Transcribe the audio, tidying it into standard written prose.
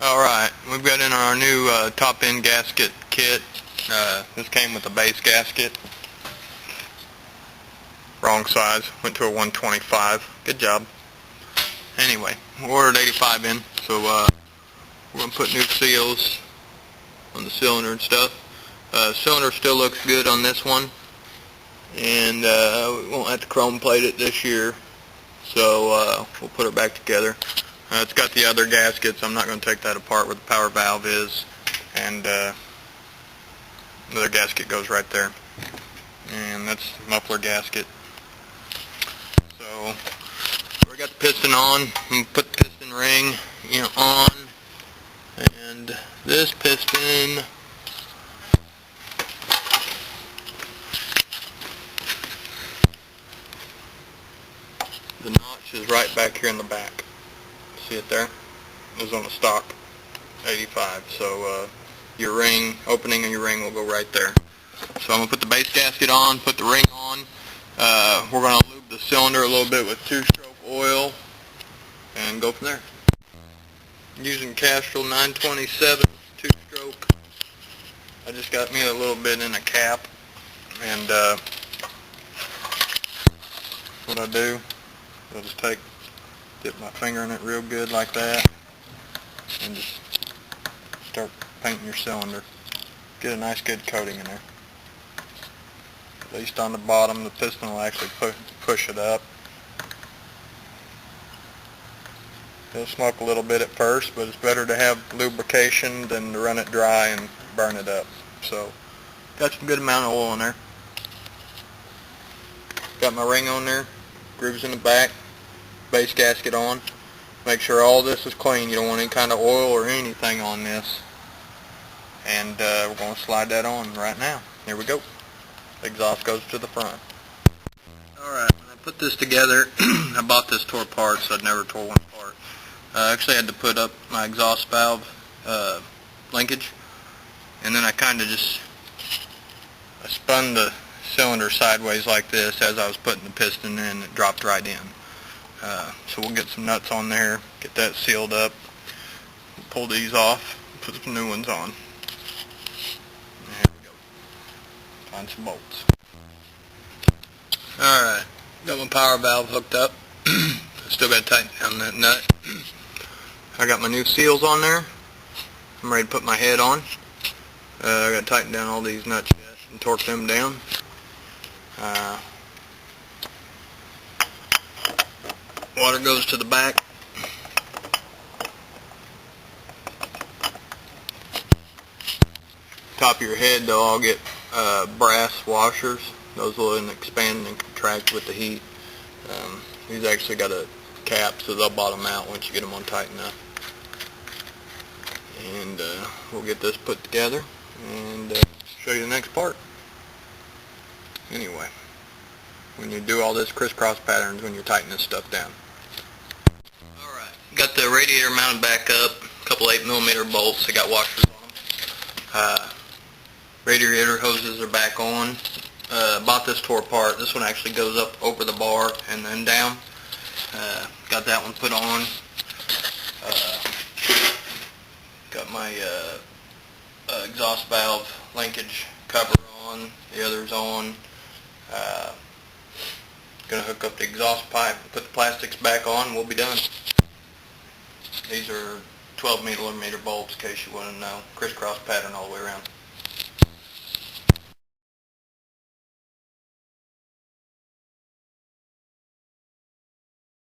Alright, we've got in our new top end gasket kit. This came with a base gasket. Wrong size, went to a 125. Good job. Anyway, we ordered 85 in, so we're going to put new seals on the cylinder and stuff. Cylinder still looks good on this one, and we won't have to chrome plate it this year, so we'll put it back together. It's got the other gaskets. I'm not going to take that apart where the power valve is, and another gasket goes right there, and that's the muffler gasket. So we got the piston on. I'm going to put the piston ring on, and this piston the notch is right back here in the back. See it there? It was on the stock 85, so your ring, opening of your ring will go right there. So I'm going to put the base gasket on, put the ring on. We're going to lube the cylinder a little bit with 2-stroke oil and go from there. I'm using Castrol 927 2-stroke. I just got me a little bit in a cap, and what I do, I'll just dip my finger in it real good like that, and just start painting your cylinder. Get a nice good coating in there. At least on the bottom, the piston will actually push it up. It'll smoke a little bit at first, but it's better to have lubrication than to run it dry and burn it up. So, got some good amount of oil in there. Got my ring on there, grooves in the back, base gasket on. Make sure all this is clean. You don't want any kind of oil or anything on this. And we're going to slide that on right now. Here we go. The exhaust goes to the front. Alright, when I put this together, I bought this tore apart, so I'd never tore one apart. I actually had to put up my exhaust valve linkage, and then I kind of just spun the cylinder sideways like this as I was putting the piston in. It dropped right in. So we'll get some nuts on there, get that sealed up, pull these off, put some new ones on. There we go. Find some bolts. Alright, got my power valve hooked up. Still got to tighten down that nut. I got my new seals on there. I'm ready to put my head on. I got to tighten down all these nuts yet and torque them down. Water goes to the back. Top of your head, they'll all get brass washers. Those will expand and contract with the heat. These actually got a cap, so they'll bottom out once you get them on tight enough. And we'll get this put together and show you the next part. Anyway, when you do all this crisscross patterns when you're tightening this stuff down. Alright, got the radiator mounted back up, a couple 8mm bolts. They got washers on them. Radiator hoses are back on. Bought this tore apart. This one actually goes up over the bar and then down. Got that one put on. Got my exhaust valve linkage cover on. The other's on. Gonna hook up the exhaust pipe, put the plastics back on, we'll be done. These are 12mm bolts, in case you want to know. Crisscross pattern all the way around.